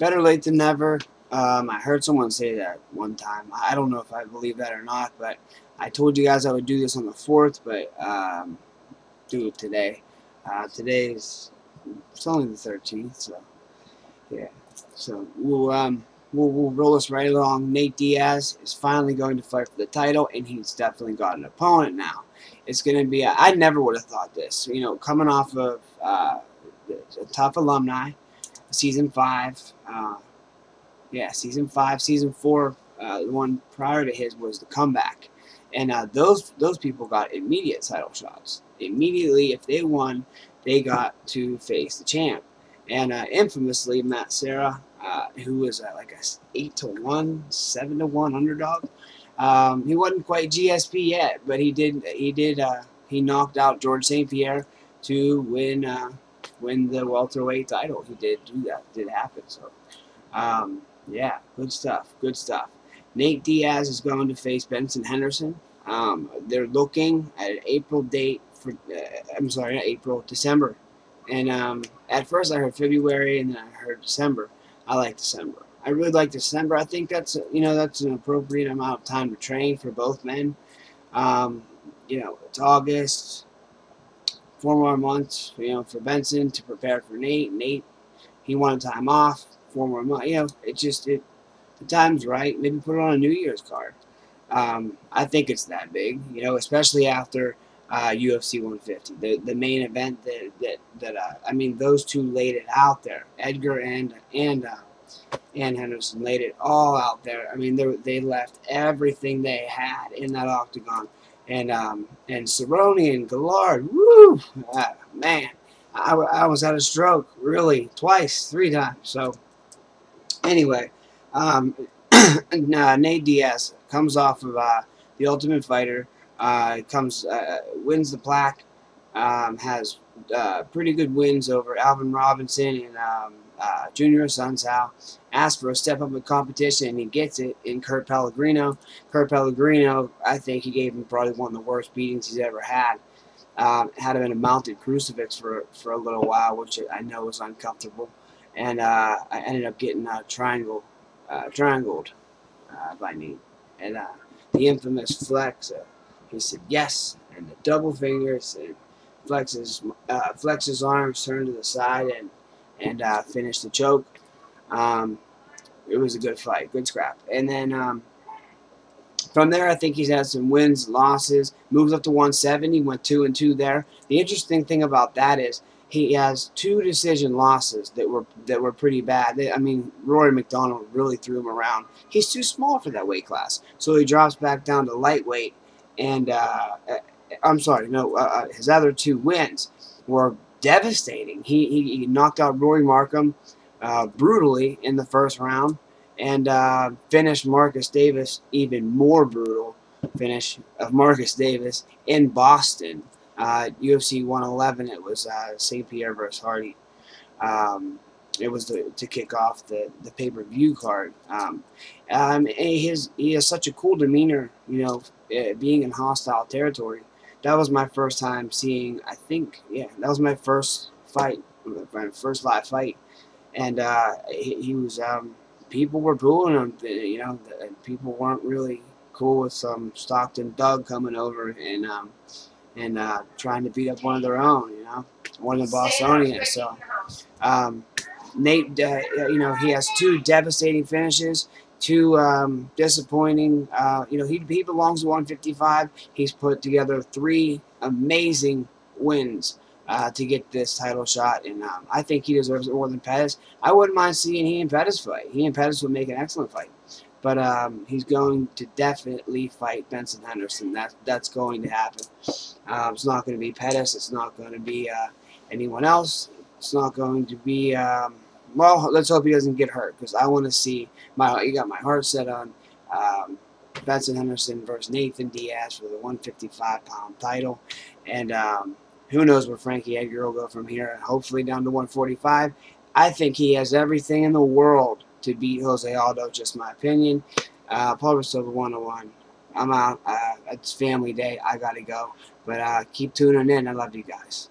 better late than never. I heard someone say that one time. I don't know if I believe that or not, but I told you guys I would do this on the 4th, but do it today. Today's it's only the 13th, so yeah. So we'll roll us right along. Nate Diaz is finally going to fight for the title, and he's definitely got an opponent now. It's going to be. I never would have thought this. You know, coming off of a tough alumni, season 5. Season 5, season 4. The one prior to his was the comeback, and those people got immediate title shots. Immediately, if they won, they got to face the champ. And infamously, Matt Serra, who was like a 8-1, 7-1 underdog. He wasn't quite GSP yet, but he knocked out George St. Pierre to win the welterweight title. He did do that. It did happen. So. Yeah, good stuff. Good stuff. Nate Diaz is going to face Benson Henderson. They're looking at an April date for. Not April, December. And at first I heard February, and then I heard December. I like December. I really like December. I think that's an appropriate amount of time to train for both men. It's August. 4 more months, for Benson to prepare for Nate. Nate, he wanted time off. 4 more months. The time's right. Maybe put it on a New Year's card. I think it's that big, especially after UFC 150, the main event that those two laid it out there. Edgar and Henderson laid it all out there. I mean, they left everything they had in that octagon, and Cerrone and Gallard, woo, man, I almost had a stroke, really, twice, 3 times. So. Anyway, Nate Diaz comes off of the Ultimate Fighter, wins the plaque, has pretty good wins over Alvin Robinson and Junior Sunsao. Asked for a step up in competition, and he gets it in Kurt Pellegrino. Kurt Pellegrino, I think he gave him probably one of the worst beatings he's ever had. Had him in a mounted crucifix for a little while, which I know was uncomfortable. And I ended up getting triangled by Nate. And the infamous flex, he said yes, and the double fingers, and flex his arms, turn to the side, and finish the choke. It was a good fight, good scrap. And then from there, I think he's had some wins, losses, moves up to 170, went 2-2 there. The interesting thing about that is, he has 2 decision losses that were pretty bad. Rory McDonald really threw him around. He's too small for that weight class, so he drops back down to lightweight. And his other 2 wins were devastating. He knocked out Rory Markham brutally in the first round, and finished Marcus Davis, even more brutal finish of Marcus Davis in Boston. UFC 111, it was St. Pierre versus Hardy. It was to kick off the pay-per-view card. He has such a cool demeanor, being in hostile territory. That was my first time seeing, that was my first fight, my first live fight. And he was, people were booing him, and people weren't really cool with some Stockton Doug coming over and trying to beat up one of their own, one of the Bostonians. So Nate, he has 2 devastating finishes, 2 disappointing. He belongs to 155. He's put together 3 amazing wins to get this title shot, and I think he deserves it more than Pettis. I wouldn't mind seeing he and Pettis fight. He and Pettis would make an excellent fight. But he's going to definitely fight Benson Henderson. That's going to happen. It's not going to be Pettis. It's not going to be anyone else. It's not going to be. Well, let's hope he doesn't get hurt, because I want to see you got my heart set on Benson Henderson versus Nathan Diaz for the 155-pound title, and who knows where Frankie Edgar will go from here. Hopefully down to 145. I think he has everything in the world to beat Jose Aldo, just my opinion. Public Silver 101. I'm out. It's family day. I got to go. But keep tuning in. I love you guys.